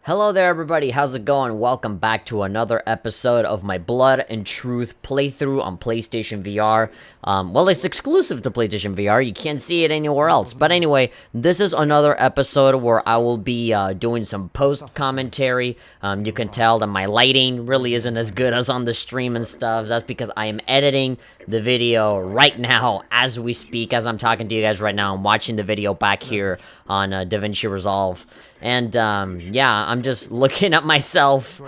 Hello there everybody, how's it going? Welcome back to another episode of my Blood and Truth playthrough on PlayStation VR. Well, it's exclusive to PlayStation VR, you can't see it anywhere else. But anyway, this is another episode where I will be doing some post-commentary. You can tell that my lighting really isn't as good as on the stream and stuff. That's because I am editing the video right now as we speak, as I'm talking to you guys right now. I'm watching the video back here on DaVinci Resolve. And, yeah, I'm just looking at myself,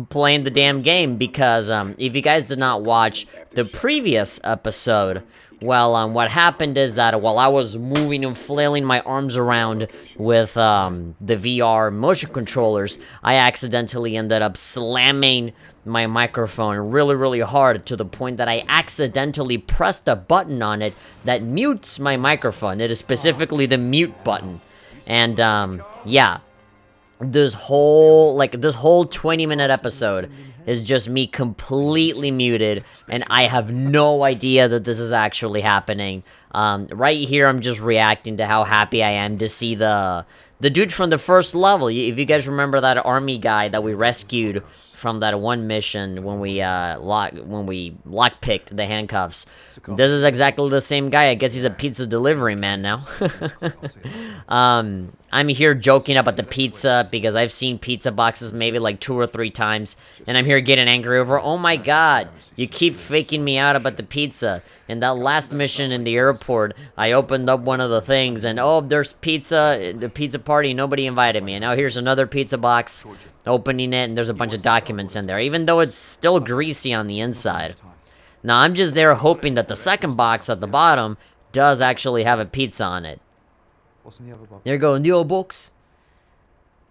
playing the damn game, because, if you guys did not watch the previous episode, well, what happened is that while I was moving and flailing my arms around with, the VR motion controllers, I accidentally ended up slamming my microphone really hard to the point that I accidentally pressed a button on it that mutes my microphone. It is specifically the mute button. And, yeah, this whole 20-minute episode is just me completely muted, and I have no idea that this is actually happening. Right here, I'm just reacting to how happy I am to see the dude from the first level. If you guys remember that army guy that we rescued from that one mission when we lockpicked the handcuffs. This is exactly the same guy. I guess he's a pizza delivery man now. I'm here joking about the pizza because I've seen pizza boxes maybe like 2 or 3 times, and I'm here getting angry over, oh my god, you keep faking me out about the pizza. In that last mission in the airport, I opened up one of the things, and oh, there's pizza, the pizza party, nobody invited me. And now here's another pizza box, opening it, and there's a bunch of documents in there, even though it's still greasy on the inside. Now, I'm just there hoping that the second box at the bottom does actually have a pizza on it. What's in the other box? There you go, in the other box.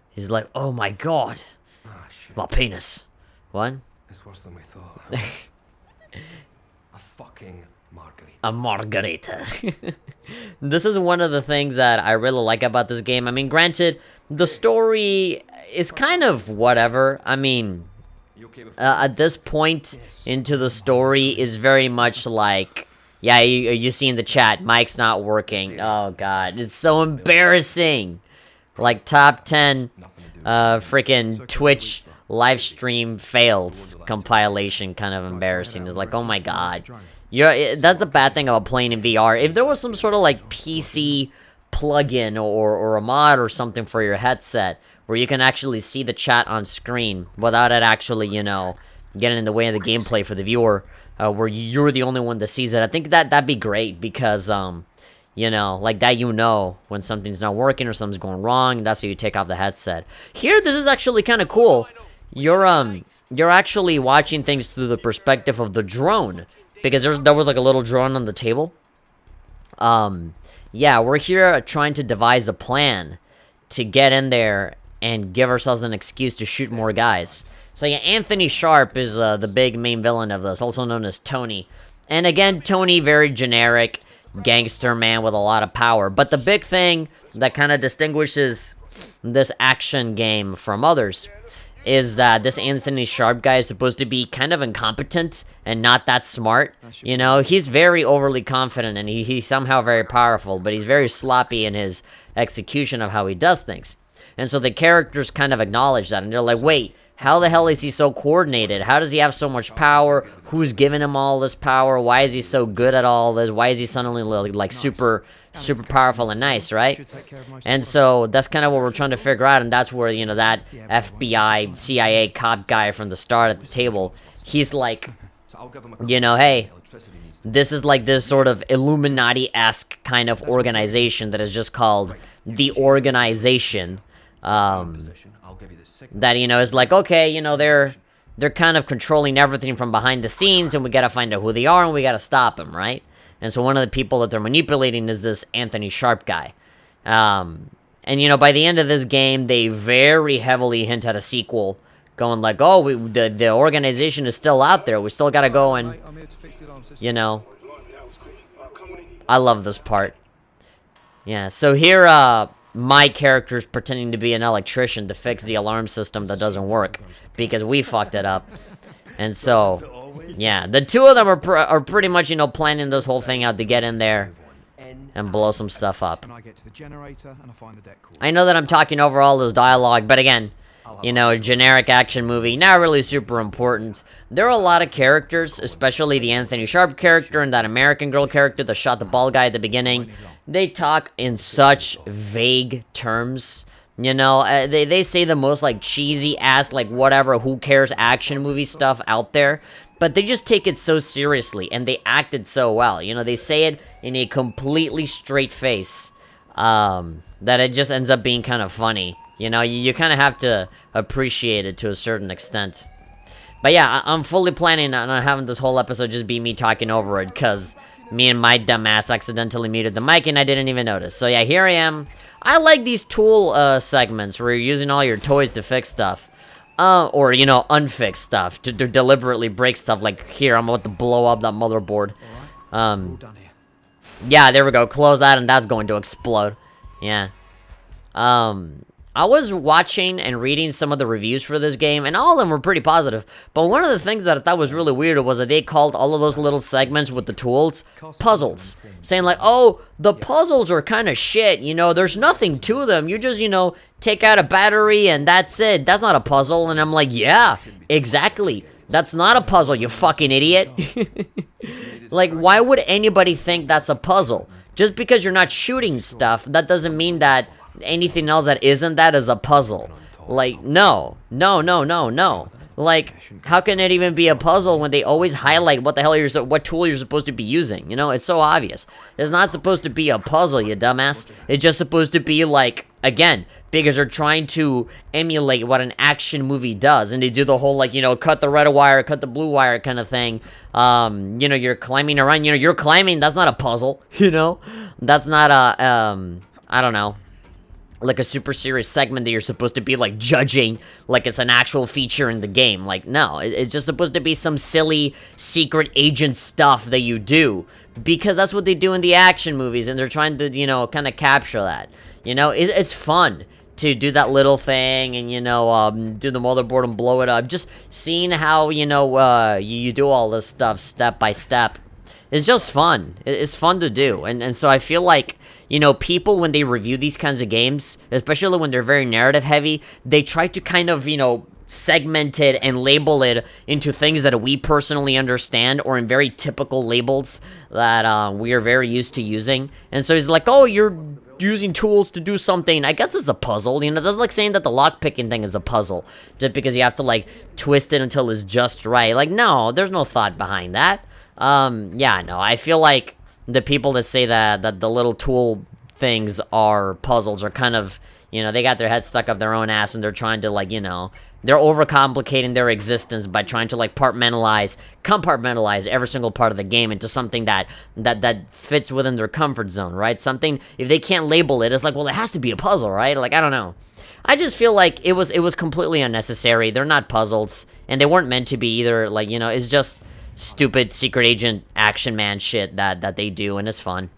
He's like, oh my god. Ah, shit. My penis. What? It's worse than we thought. A fucking margarita. A margarita. This is one of the things that I really like about this game. I mean, granted, the story is kind of whatever. I mean, at this point into the story is very much like, yeah, you see in the chat, Mike's not working. Oh god, it's so embarrassing. Like top 10 freaking Twitch live stream fails compilation, kind of embarrassing. It's like, oh my god. That's the bad thing about playing in VR. If there was some sort of like PC plugin or a mod or something for your headset where you can actually see the chat on screen without it actually, you know, getting in the way of the gameplay for the viewer, where you're the only one that sees it, I think that'd be great, because you know, like that, you know when something's not working or something's going wrong, and that's how you take off the headset. Here, this is actually kind of cool. You're actually watching things through the perspective of the drone, because there was like a little drone on the table. Yeah, we're here trying to devise a plan to get in there and give ourselves an excuse to shoot more guys. So yeah, Anthony Sharp is the big main villain of this, also known as Tony. And again, Tony, very generic gangster man with a lot of power. But the big thing that kind of distinguishes this action game from others is that this Anthony Sharp guy is supposed to be kind of incompetent and not that smart. You know, he's very overly confident, and he's somehow very powerful, but he's very sloppy in his execution of how he does things. And so the characters kind of acknowledge that, and they're like, wait, how the hell is he so coordinated? How does he have so much power? Who's giving him all this power? Why is he so good at all this? Why is he suddenly like super powerful and nice, right? And so that's kind of what we're trying to figure out, and that's where, you know, that FBI, CIA cop guy from the start at the table, he's like, you know, hey, this is like this sort of Illuminati-esque kind of organization that is just called the Organization. That, you know, is like, okay, you know, they're kind of controlling everything from behind the scenes, and we gotta find out who they are, and we gotta stop them, right? And so one of the people that they're manipulating is this Anthony Sharp guy. And, you know, by the end of this game, they very heavily hint at a sequel, going like, oh, the organization is still out there, we still gotta go and, you know, I love this part. Yeah, so here, my character's pretending to be an electrician to fix the alarm system that doesn't work, because we fucked it up. And so, yeah, the two of them are pretty much, you know, planning this whole thing out to get in there and blow some stuff up. I know that I'm talking over all this dialogue, but again, you know, a generic action movie, not really super important. There are a lot of characters, especially the Anthony Sharp character and that American girl character that shot the bald guy at the beginning. They talk in such vague terms. You know, they say the most, like, cheesy-ass, like, whatever, who cares action movie stuff out there. But they just take it so seriously, and they act it so well. You know, they say it in a completely straight face, that it just ends up being kind of funny. You know, you kind of have to appreciate it to a certain extent. But yeah, I'm fully planning on having this whole episode just be me talking over it, because me and my dumbass accidentally muted the mic and I didn't even notice. So yeah, here I am. I like these tool segments where you're using all your toys to fix stuff. Or, you know, unfixed stuff, to deliberately break stuff, like here, I'm about to blow up that motherboard. Yeah, there we go, close that and that's going to explode. Yeah. I was watching and reading some of the reviews for this game, and all of them were pretty positive. But one of the things that I thought was really weird was that they called all of those little segments with the tools puzzles. Saying like, oh, the puzzles are kind of shit, you know, there's nothing to them. You just, you know, take out a battery and that's it. That's not a puzzle. And I'm like, yeah, exactly. That's not a puzzle, you fucking idiot. Like, why would anybody think that's a puzzle? Just because you're not shooting stuff, that doesn't mean that anything else that isn't that is a puzzle. Like, no. Like, how can it even be a puzzle when they always highlight what the hell what tool you're supposed to be using? You know, it's so obvious. It's not supposed to be a puzzle, you dumbass. It's just supposed to be like, again, because they're trying to emulate what an action movie does, and they do the whole, like, you know, cut the red wire, cut the blue wire kind of thing. You know, you're climbing around, you know, you're climbing, that's not a puzzle, you know? That's not a, I don't know, like a super serious segment that you're supposed to be, like, judging like it's an actual feature in the game. Like, no, it's just supposed to be some silly secret agent stuff that you do, because that's what they do in the action movies, and they're trying to, you know, kind of capture that. You know, it's fun to do that little thing and, you know, do the motherboard and blow it up. Just seeing how, you know, you do all this stuff step by step. It's just fun. It's fun to do. And so I feel like, you know, people, when they review these kinds of games, especially when they're very narrative heavy, they try to kind of, you know, segment it and label it into things that we personally understand, or in very typical labels that we are very used to using. And so he's like, oh, you're using tools to do something. I guess it's a puzzle. You know, that's like saying that the lock-picking thing is a puzzle, just because you have to, like, twist it until it's just right. Like, no, there's no thought behind that. Yeah, no, I feel like the people that say that the little tool things are puzzles are kind of, you know, they got their heads stuck up their own ass, and they're trying to, like, you know, they're overcomplicating their existence by trying to, like, compartmentalize every single part of the game into something that fits within their comfort zone, right? Something, if they can't label it, it's like, well, it has to be a puzzle, right? Like, I don't know. I just feel like it was completely unnecessary. They're not puzzles, and they weren't meant to be either. Like, you know, it's just stupid secret agent action man shit that they do, and it's fun.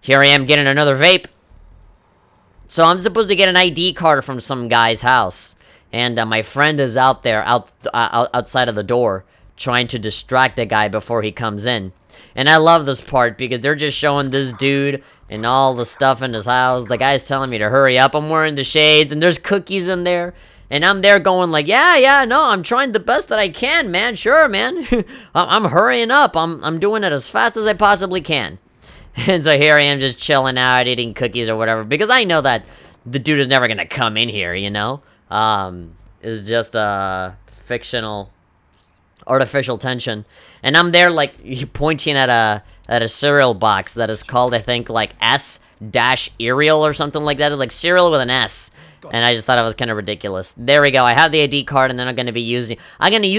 Here I am getting another vape. So I'm supposed to get an ID card from some guy's house, and my friend is out there, outside of the door, trying to distract the guy before he comes in. And I love this part, because they're just showing this dude and all the stuff in his house. The guy's telling me to hurry up. I'm wearing the shades, and there's cookies in there. And I'm there going like, yeah, no, I'm trying the best that I can, man. Sure, man. I'm hurrying up. I'm doing it as fast as I possibly can. And so here I am just chilling out, eating cookies or whatever, because I know that the dude is never gonna come in here, you know? It's just a fictional, artificial tension. And I'm there, like, pointing at a cereal box that is called, I think, like, S-Ariel or something like that. Like, cereal with an S. And I just thought it was kind of ridiculous. There we go. I have the ID card, and then I'm going to use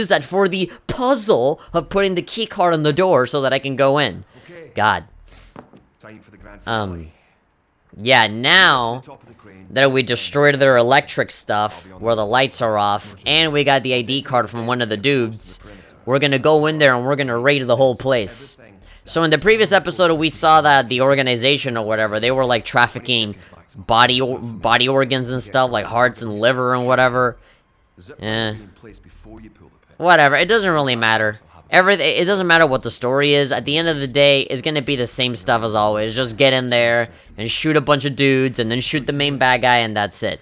that for the puzzle of putting the key card on the door so that I can go in. Okay. God. Time for the grand finale. Yeah, now that we destroyed their electric stuff where the lights are off, and we got the ID card from one of the dudes, we're going to go in there and we're going to raid the whole place. So in the previous episode, we saw that the organization or whatever, they were, like, trafficking body organs and stuff, like hearts and liver and whatever. Whatever, it doesn't really matter. It doesn't matter what the story is. At the end of the day, it's gonna be the same stuff as always. Just get in there and shoot a bunch of dudes, and then shoot the main bad guy, and that's it.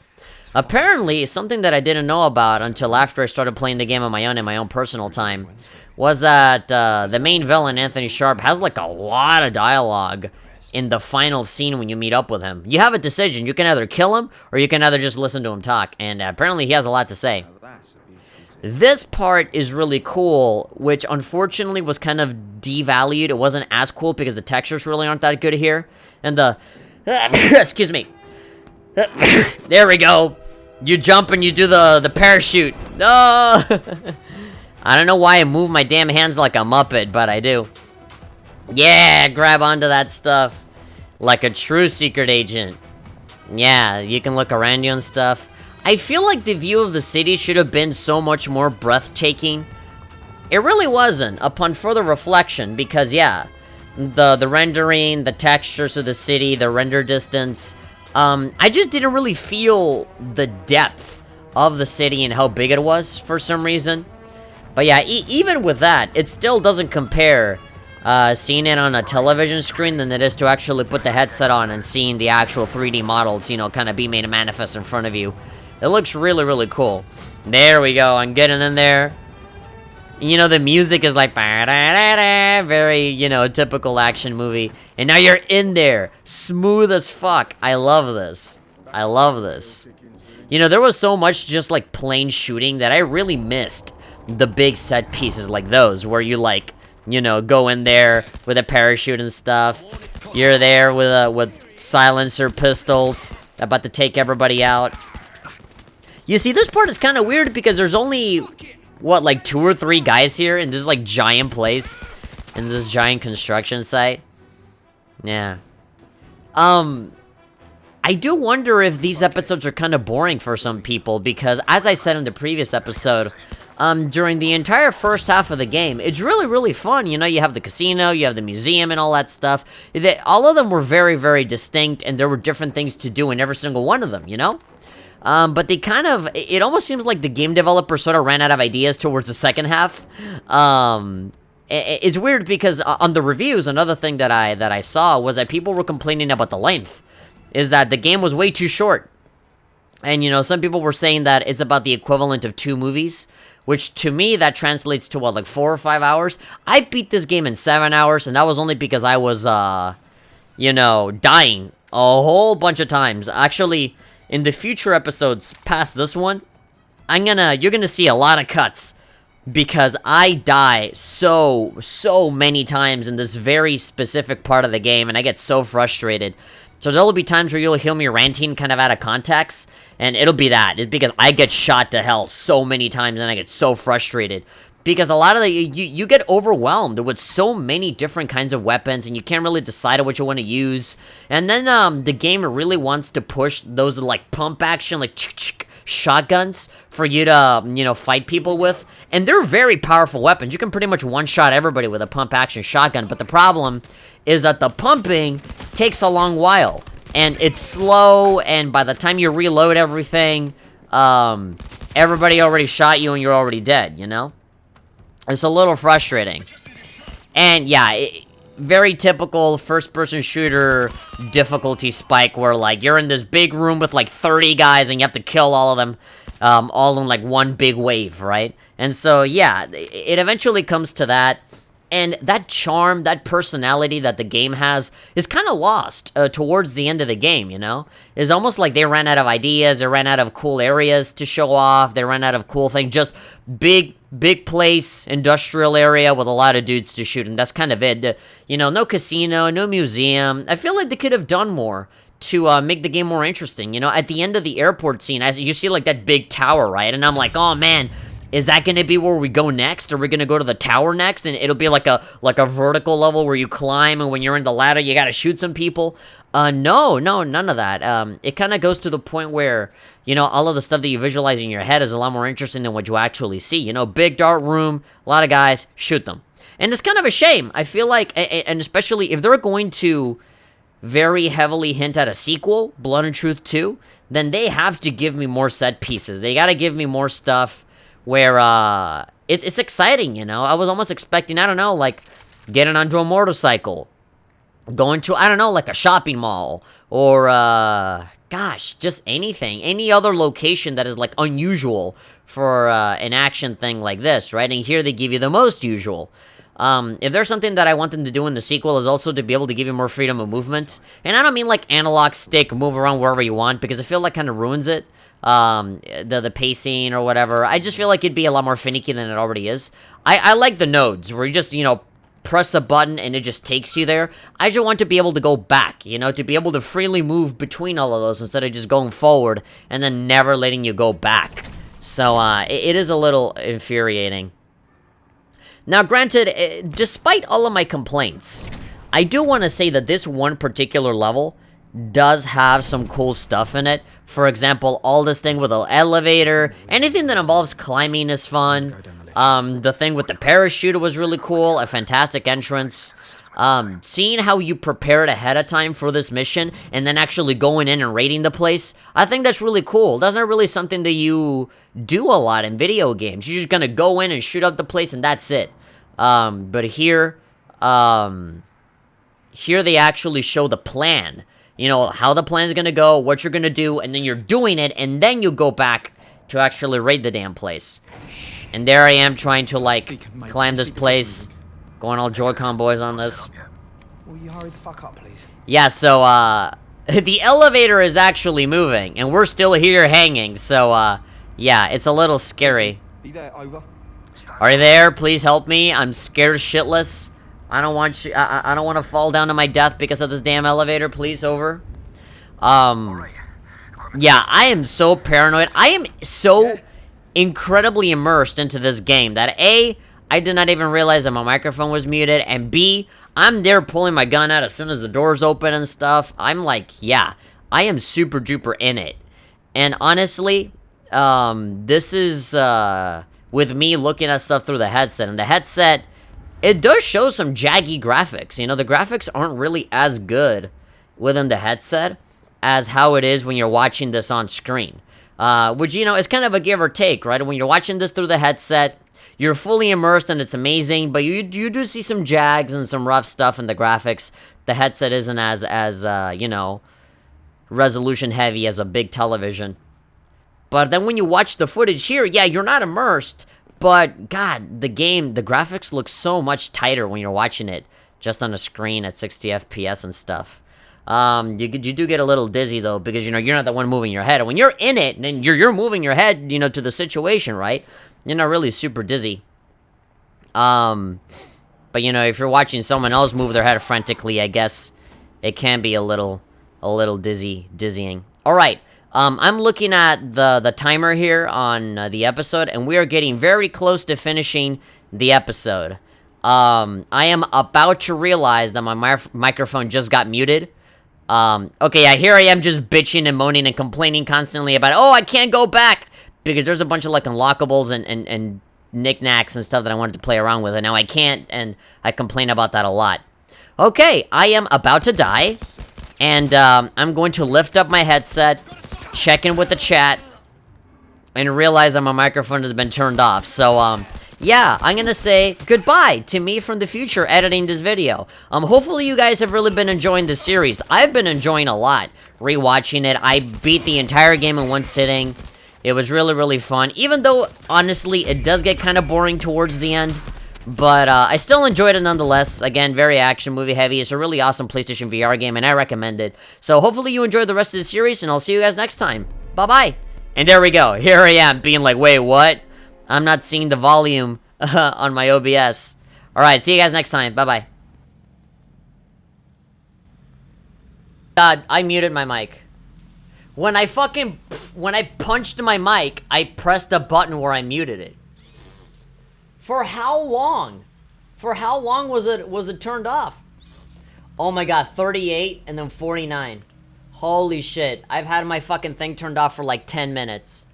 Apparently, something that I didn't know about until after I started playing the game on my own in my own personal time was that the main villain, Anthony Sharp, has like a lot of dialogue in the final scene when you meet up with him. You have a decision. You can either kill him, or you can either just listen to him talk, and apparently he has a lot to say. This part is really cool, which unfortunately was kind of devalued. It wasn't as cool because the textures really aren't that good here. And the... excuse me. There we go. You jump and you do the parachute. No! I don't know why I move my damn hands like a Muppet, but I do. Yeah, grab onto that stuff. Like a true secret agent. Yeah, you can look around you and stuff. I feel like the view of the city should have been so much more breathtaking. It really wasn't, upon further reflection, because yeah, the rendering, the textures of the city, the render distance, I just didn't really feel the depth of the city and how big it was for some reason. But yeah, even with that, it still doesn't compare seeing it on a television screen than it is to actually put the headset on and seeing the actual 3D models, you know, kind of be made manifest in front of you. It looks really, really cool. There we go, I'm getting in there. You know, the music is like, very, you know, typical action movie. And now you're in there, smooth as fuck. I love this. I love this. You know, there was so much just like plain shooting that I really missed the big set pieces like those, where you like, you know, go in there with a parachute and stuff. You're there with silencer pistols, about to take everybody out. You see, this part is kind of weird because there's only, what, like 2 or 3 guys here in this, like, giant place. In this giant construction site. Yeah. I do wonder if these episodes are kind of boring for some people because, as I said in the previous episode, during the entire first half of the game, it's really, really fun. You know, you have the casino, you have the museum and all that stuff. All of them were very, very distinct, and there were different things to do in every single one of them, you know? But they kind of, it almost seems like the game developer sort of ran out of ideas towards the second half. It's weird because on the reviews, another thing that I saw was that people were complaining about the length. Is that the game was way too short. And, you know, some people were saying that it's about the equivalent of 2 movies. Which, to me, that translates to, what, like 4 or 5 hours? I beat this game in 7 hours, and that was only because I was, you know, dying a whole bunch of times. Actually, in the future episodes past this one, you're gonna see a lot of cuts. Because I die so many times in this very specific part of the game, and I get so frustrated. So there'll be times where you'll hear me ranting kind of out of context, and it'll be that. It's because I get shot to hell so many times, and I get so frustrated. Because a lot of you get overwhelmed with so many different kinds of weapons, and you can't really decide on what you want to use. And then the game really wants to push those like pump action, like shotguns for you to, you know, fight people with. And they're very powerful weapons. You can pretty much one-shot everybody with a pump action shotgun. But the problem is that the pumping takes a long while. And it's slow, and by the time you reload everything, everybody already shot you and you're already dead, you know? It's a little frustrating. And yeah, very typical first-person shooter difficulty spike where, like, you're in this big room with, like, 30 guys and you have to kill all of them, all in, like, one big wave, right? And so, yeah, it eventually comes to that. And that charm, that personality that the game has is kind of lost towards the end of the game, you know? It's almost like they ran out of ideas, they ran out of cool areas to show off, they ran out of cool things, just big place, industrial area with a lot of dudes to shoot, and that's kind of it. You know, no casino, no museum. I feel like they could have done more to make the game more interesting, you know? At the end of the airport scene, you see, like, that big tower, right? And I'm like, oh, man, is that going to be where we go next? Are we going to go to the tower next? And it'll be like a vertical level where you climb, and when you're in the ladder, you got to shoot some people. No, none of that. It kind of goes to the point where, you know, all of the stuff that you visualize in your head is a lot more interesting than what you actually see. You know, big dark room, a lot of guys, shoot them. And it's kind of a shame. I feel like, and especially if they're going to very heavily hint at a sequel, Blood and Truth 2, then they have to give me more set pieces. They got to give me more stuff where it's exciting, you know? I was almost expecting, I don't know, like, getting onto a motorcycle, going to, I don't know, like a shopping mall, or, God, gosh, just anything. Any other location that is, like, unusual for an action thing like this, right? And here they give you the most usual. If there's something that I want them to do in the sequel is also to be able to give you more freedom of movement. And I don't mean, like, analog stick, move around wherever you want, because I feel like kind of ruins it. The pacing or whatever. I just feel like it'd be a lot more finicky than it already is. I like the nodes, where you just, you know, press a button and it just takes you there. I just want to be able to go back, you know, to be able to freely move between all of those instead of just going forward and then never letting you go back. So, it is a little infuriating. Now, granted, despite all of my complaints, I do want to say that this one particular level does have some cool stuff in it. For example, all this thing with an elevator, anything that involves climbing is fun. The thing with the parachute was really cool, a fantastic entrance. Seeing how you prepared ahead of time for this mission, and then actually going in and raiding the place, I think that's really cool. That's not really something that you do a lot in video games. You're just gonna go in and shoot up the place, and that's it. But here they actually show the plan. You know, how the plan is gonna go, what you're gonna do, and then you're doing it, and then you go back to actually raid the damn place. And there I am trying to, like, climb this place. Going all Joy-Con boys on this. Will you hurry the fuck up, please? Yeah, so, the elevator is actually moving, and we're still here hanging, so, yeah, it's a little scary. Be there, over. Are you there? Please help me. I'm scared shitless. I don't want you, I don't want to fall down to my death because of this damn elevator. Please, over. Yeah, I am so paranoid. I am so incredibly immersed into this game that A, I did not even realize that my microphone was muted, and B, I'm there pulling my gun out as soon as the doors open and stuff. I'm like, yeah, I am super duper in it. And honestly, this is, with me looking at stuff through the headset, and the headset, it does show some jaggy graphics. You know, the graphics aren't really as good within the headset as how it is when you're watching this on screen. Which, you know, is kind of a give or take, right? When you're watching this through the headset, you're fully immersed and it's amazing, but you do see some jags and some rough stuff in the graphics. The headset isn't as you know, resolution heavy as a big television. But then when you watch the footage here, yeah, you're not immersed, but God, the graphics look so much tighter when you're watching it just on a screen at 60 FPS and stuff. You do get a little dizzy though, because, you know, you're not the one moving your head. And when you're in it, then you're moving your head, you know, to the situation, right? You're not really super dizzy. But, you know, if you're watching someone else move their head frantically, I guess it can be a little dizzying. All right. I'm looking at the timer here on the episode, and we are getting very close to finishing the episode. I am about to realize that my microphone just got muted. Okay, yeah, here I am just bitching and moaning and complaining constantly about, oh, I can't go back, because there's a bunch of, like, unlockables and knickknacks and stuff that I wanted to play around with, and now I can't, and I complain about that a lot. Okay, I am about to die, and, I'm going to lift up my headset, check in with the chat, and realize that my microphone has been turned off. So, yeah, I'm gonna say goodbye to me from the future editing this video. Hopefully you guys have really been enjoying the series. I've been enjoying a lot rewatching it. I beat the entire game in one sitting. It was really, really fun, even though, honestly, it does get kind of boring towards the end. But, I still enjoyed it nonetheless. Again, very action movie heavy. It's a really awesome PlayStation VR game, and I recommend it. So, hopefully you enjoyed the rest of the series, and I'll see you guys next time. Bye-bye. And there we go. Here I am, being like, wait, what? I'm not seeing the volume on my OBS. Alright, see you guys next time. Bye-bye. God, I muted my mic. When I punched my mic, I pressed a button where I muted it. For how long? For how long was it turned off? Oh my god, 38 and then 49. Holy shit. I've had my fucking thing turned off for like 10 minutes.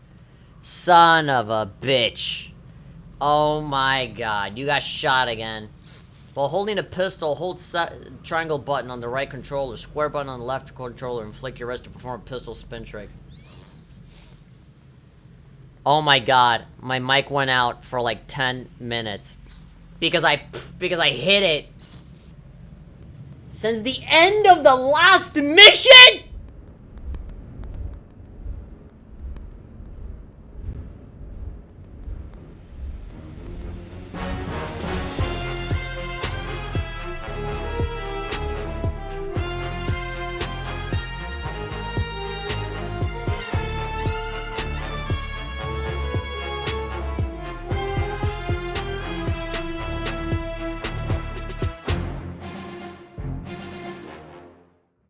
Son of a bitch. Oh my god, you got shot again. While holding a pistol, hold triangle button on the right controller, square button on the left controller, and flick your wrist to perform a pistol spin trick. Oh my god, my mic went out for like 10 minutes. Because I hit it. Since the end of the last mission?